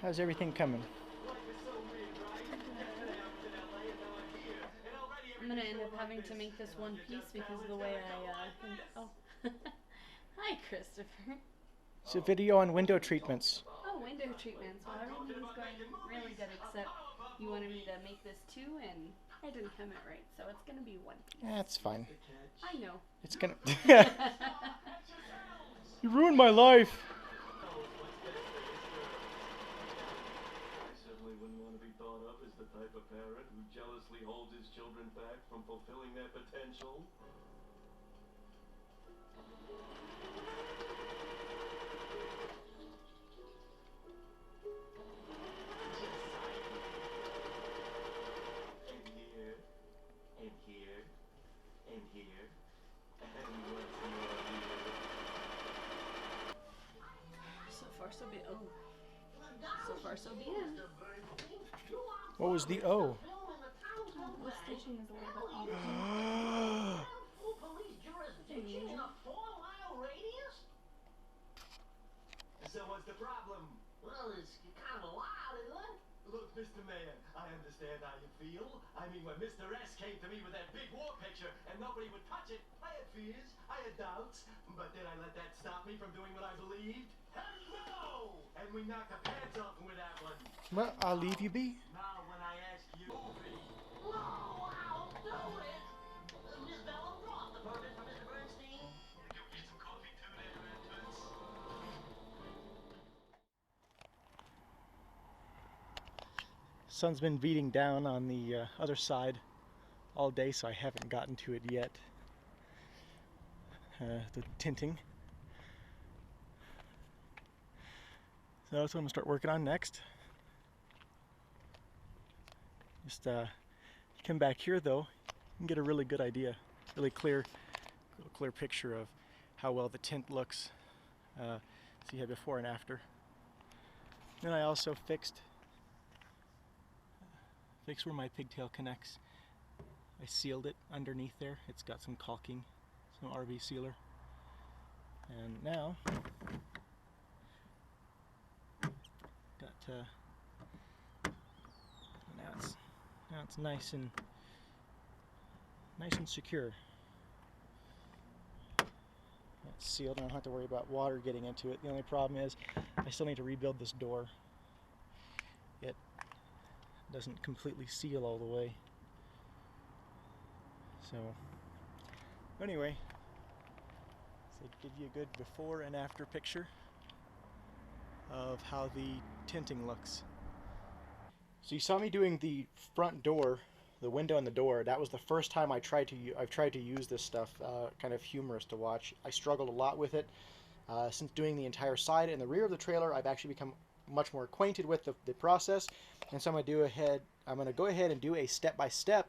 How's everything coming? I'm gonna end up having to make this one piece because of the way oh. Hi, Christopher. It's a video on window treatments. Oh, window treatments. Well, everything's going really good except you wanted me to make this two and I didn't hem it right, so it's gonna be one piece. That's fine. I know. It's gonna. You ruined my life. I certainly wouldn't want to be thought of as the type of parent who jealously holds his children back from fulfilling their potential. And here, and here, and here, and what's more here. So far, so be oh. So far, so bien. What was the O? The stitching is a little bit off. So what's the problem? Well, it's kind of loud, isn't it? Look, Mr. Mayor, I understand how you feel. I mean, when Mr. S came to me with that big war picture and nobody would touch it, I had fears, I had doubts, but did I let that stop me from doing what I believed? Hell no! And we knocked the pants off him with that one. Well, I'll leave you be. Now, when I ask you, No, I'll do it. Miss Bellum, draw up the permit for Mr. Bernstein. you get some coffee too there, Edmonds? Sun's been beating down on the other side all day, so I haven't gotten to it yet. The tinting. So that's what I'm gonna start working on next. Just come back here though, you can get a really good idea, really clear picture of how well the tint looks. So you have before and after. Then I also fixed where my pigtail connects. I sealed it underneath there. It's got some caulking, some RV sealer. And now now it's nice and secure. It's sealed and I don't have to worry about water getting into it. The only problem is I still need to rebuild this door. It doesn't completely seal all the way. So anyway, so give you a good before and after picture of how the tinting looks. So you saw me doing the front door, the window and the door. That was the first time I've tried to use this stuff. Kind of humorous to watch. I struggled a lot with it. Since doing the entire side and the rear of the trailer, I've actually become much more acquainted with the process. And so I'm going to go ahead and do a step-by-step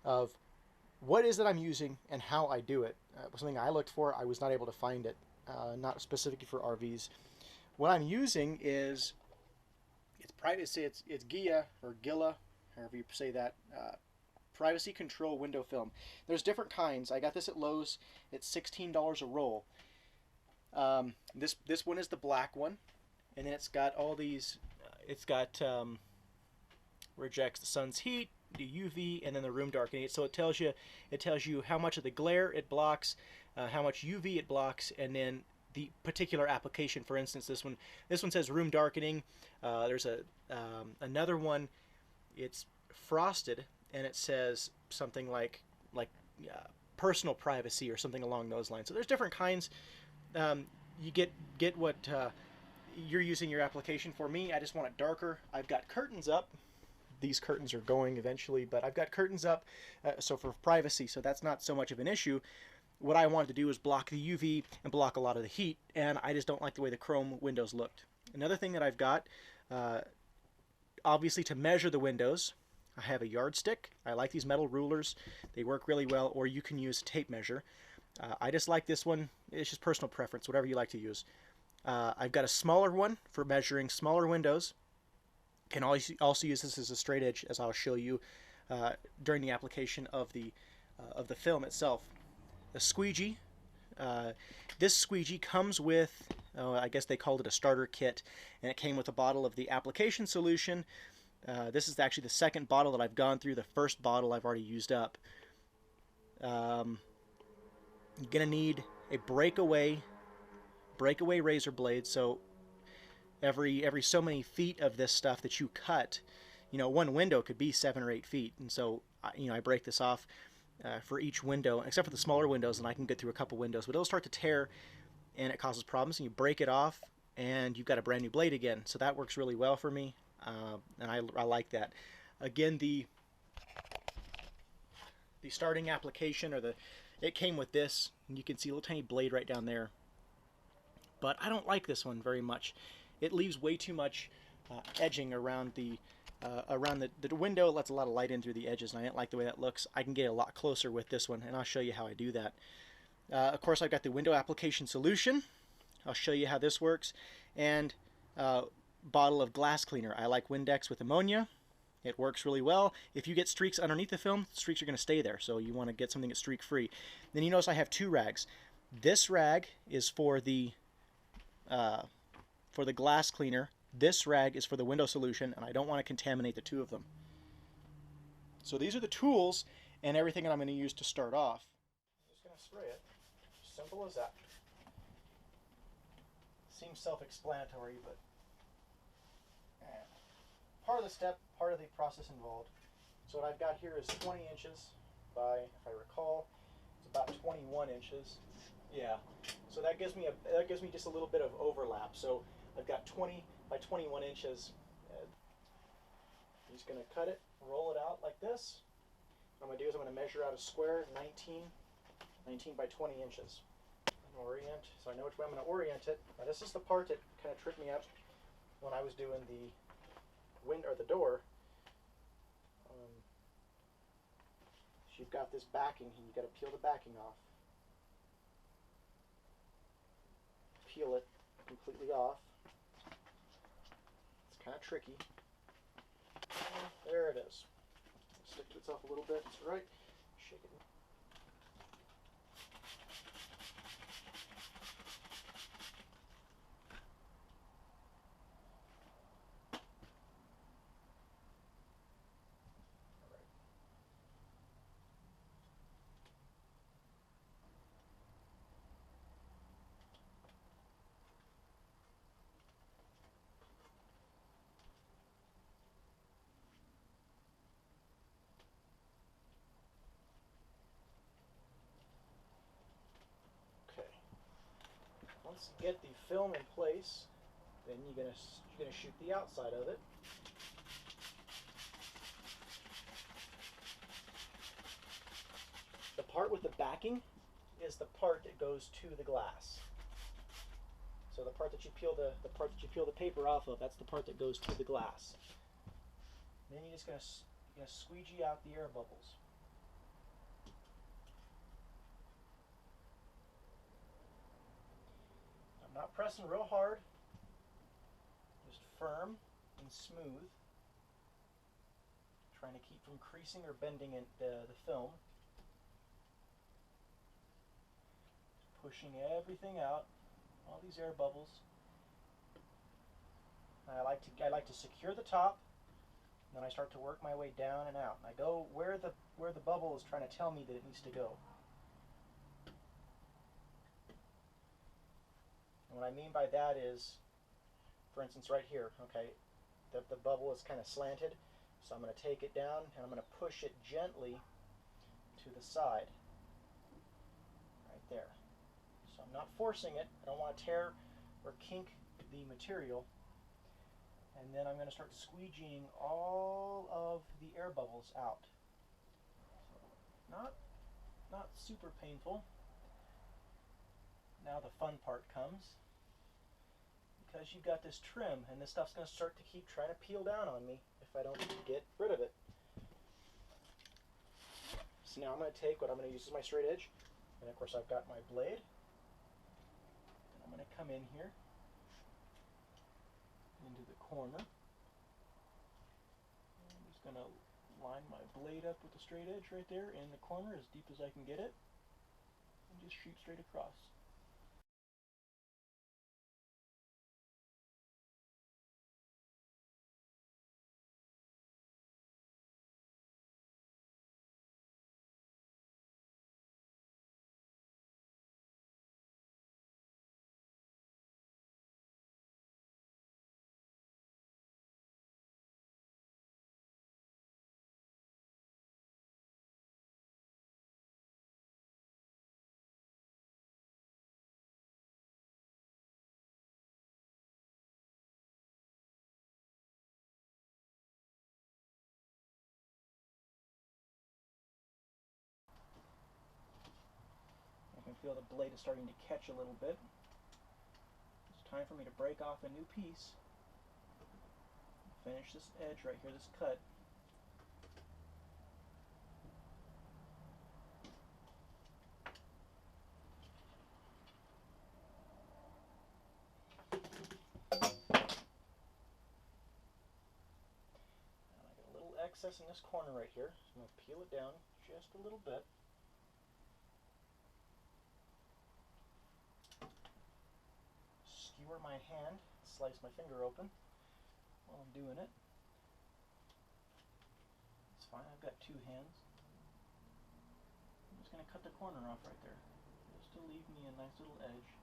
of what it is that I'm using and how I do it. It was something I looked for. I was not able to find it, not specifically for RVs. What I'm using is, it's Gia or Gilla, however you say that, privacy control window film. There's different kinds. I got this at Lowe's. It's $16 a roll. This one is the black one, and then it's got all these. Rejects the sun's heat, the UV, and then the room darkening. So it tells you how much of the glare it blocks, how much UV it blocks, and then the particular application. For instance, this one says room darkening. There's another one. It's frosted, and it says something like personal privacy or something along those lines. So there's different kinds. You get what you're using your application. For me, I just want it darker. I've got curtains up. These curtains are going eventually, but I've got curtains up, so for privacy, so that's not so much of an issue. What I wanted to do is block the UV and block a lot of the heat, and I just don't like the way the chrome windows looked. Another thing that I've got, obviously to measure the windows, I have a yardstick. I like these metal rulers. They work really well, or you can use a tape measure. I just like this one. It's just personal preference, whatever you like to use. I've got a smaller one for measuring smaller windows. Can also use this as a straight edge, as I'll show you during the application of the film itself. A squeegee. This squeegee comes with Oh, I guess they called it a starter kit, and it came with a bottle of the application solution. This is actually the second bottle that I've gone through. The first bottle I've already used up. You're gonna need a breakaway razor blade. So every so many feet of this stuff that you cut, one window could be 7 or 8 feet, and so I break this off for each window, except for the smaller windows, and I can get through a couple windows, but it'll start to tear, and it causes problems. And you break it off, and you've got a brand new blade again. So that works really well for me, and I like that. Again, the starting application, it came with this, and you can see a little tiny blade right down there. But I don't like this one very much. It leaves way too much edging around the window. It lets a lot of light in through the edges, and I didn't like the way that looks. I can get a lot closer with this one, and I'll show you how I do that. Of course, I've got the window application solution. I'll show you how this works. And bottle of glass cleaner. I like Windex with ammonia. It works really well. If you get streaks underneath the film, the streaks are going to stay there, so you want to get something that's streak free. Then you notice I have 2 rags. This rag is for the glass cleaner. This rag is for the window solution, and I don't want to contaminate the 2 of them. So these are the tools and everything that I'm going to use to start off. I'm just going to spray it. Simple as that. Seems self-explanatory, but part of the step, part of the process involved. So what I've got here is 20 inches by, if I recall, it's about 21 inches. Yeah. So that gives me just a little bit of overlap. So I've got 20 by 21 inches. I'm just going to cut it, roll it out like this. What I'm going to do is I'm going to measure out a square 19 by 20 inches. Orient, so I know which way I'm going to orient it. Now this is the part that kind of tripped me up when I was doing the window or the door. So you've got this backing, and you've got to peel the backing off. Peel it completely off. It's kind of tricky. And there it is. Stick to itself a little bit. It's right. Shake it. Once you get the film in place, then you're gonna shoot the outside of it. The part with the backing is the part that goes to the glass. So the part that you peel the paper off of, that's the part that goes to the glass. And then you're just gonna squeegee out the air bubbles. Not pressing real hard, just firm and smooth, trying to keep from creasing or bending the film. Pushing everything out, all these air bubbles. I like to secure the top, and then I start to work my way down and out. And I go where the bubble is trying to tell me that it needs to go. And what I mean by that is, for instance, right here, okay, the bubble is kind of slanted, so I'm going to take it down and I'm going to push it gently to the side, right there. So I'm not forcing it. I don't want to tear or kink the material. And then I'm going to start squeegeeing all of the air bubbles out. So not super painful. Now the fun part comes. Because you've got this trim, and this stuff's going to start to keep trying to peel down on me if I don't get rid of it. So now I'm going to take what I'm going to use as my straight edge, and of course I've got my blade. And I'm going to come in here into the corner. I'm just going to line my blade up with the straight edge right there in the corner as deep as I can get it, and just shoot straight across. feel the blade is starting to catch a little bit. It's time for me to break off a new piece. Finish this edge right here, this cut. Excess in this corner right here. So I'm going to peel it down just a little bit. Skewer my hand, slice my finger open while I'm doing it. It's fine, I've got two hands. I'm just going to cut the corner off right there, just to leave me a nice little edge.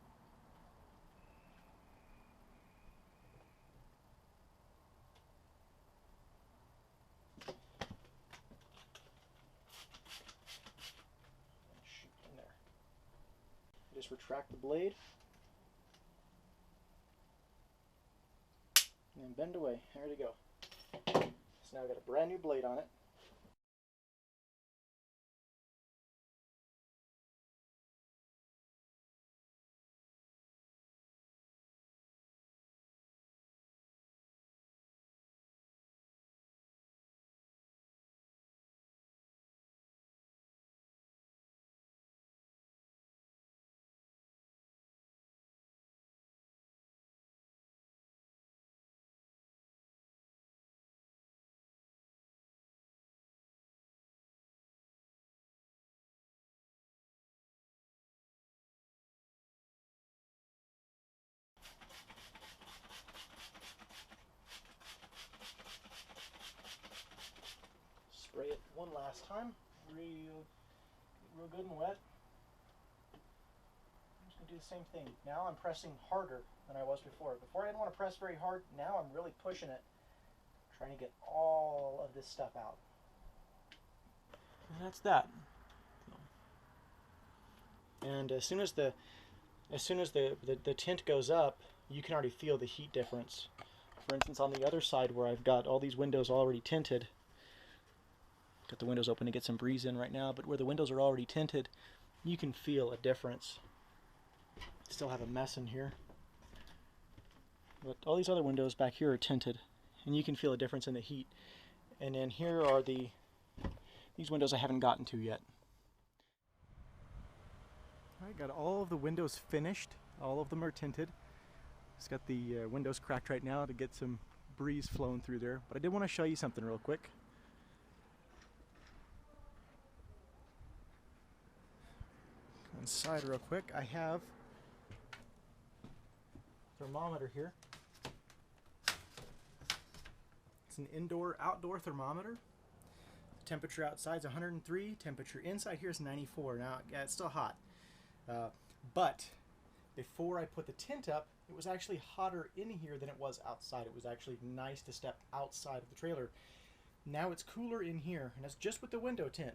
Just retract the blade and then bend away. There we go. So now I've got a brand new blade on it. Spray it one last time, real good and wet. I'm just going to do the same thing. Now I'm pressing harder than I was before. Before I didn't want to press very hard. Now I'm really pushing it, trying to get all of this stuff out. And that's that. And as soon as the tint goes up, you can already feel the heat difference. For instance, on the other side where I've got all these windows already tinted, got the windows open to get some breeze in right now, but where the windows are already tinted, you can feel a difference. Still have a mess in here, but all these other windows back here are tinted, and you can feel a difference in the heat. And then here are these windows I haven't gotten to yet. I got all of the windows finished. All of them are tinted. Just got the windows cracked right now to get some breeze flowing through there. But I did want to show you something real quick. Go inside real quick. I have a thermometer here. It's an indoor-outdoor thermometer. The temperature outside is 103. Temperature inside here is 94. Now, yeah, it's still hot. But before I put the tint up, it was actually hotter in here than it was outside. It was actually nice to step outside of the trailer. Now it's cooler in here, and that's just with the window tint.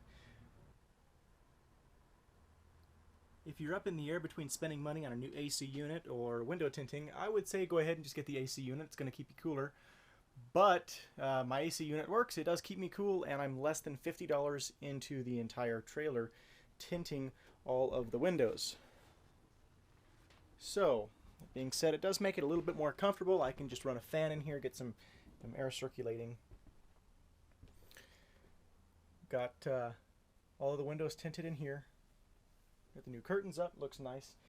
If you're up in the air between spending money on a new AC unit or window tinting, I would say go ahead and just get the AC unit. It's going to keep you cooler. But my AC unit works. It does keep me cool, and I'm less than $50 into the entire trailer tinting all of the windows. So, that being said, it does make it a little bit more comfortable. I can just run a fan in here, get some air circulating. Got all of the windows tinted in here. Got the new curtains up, looks nice.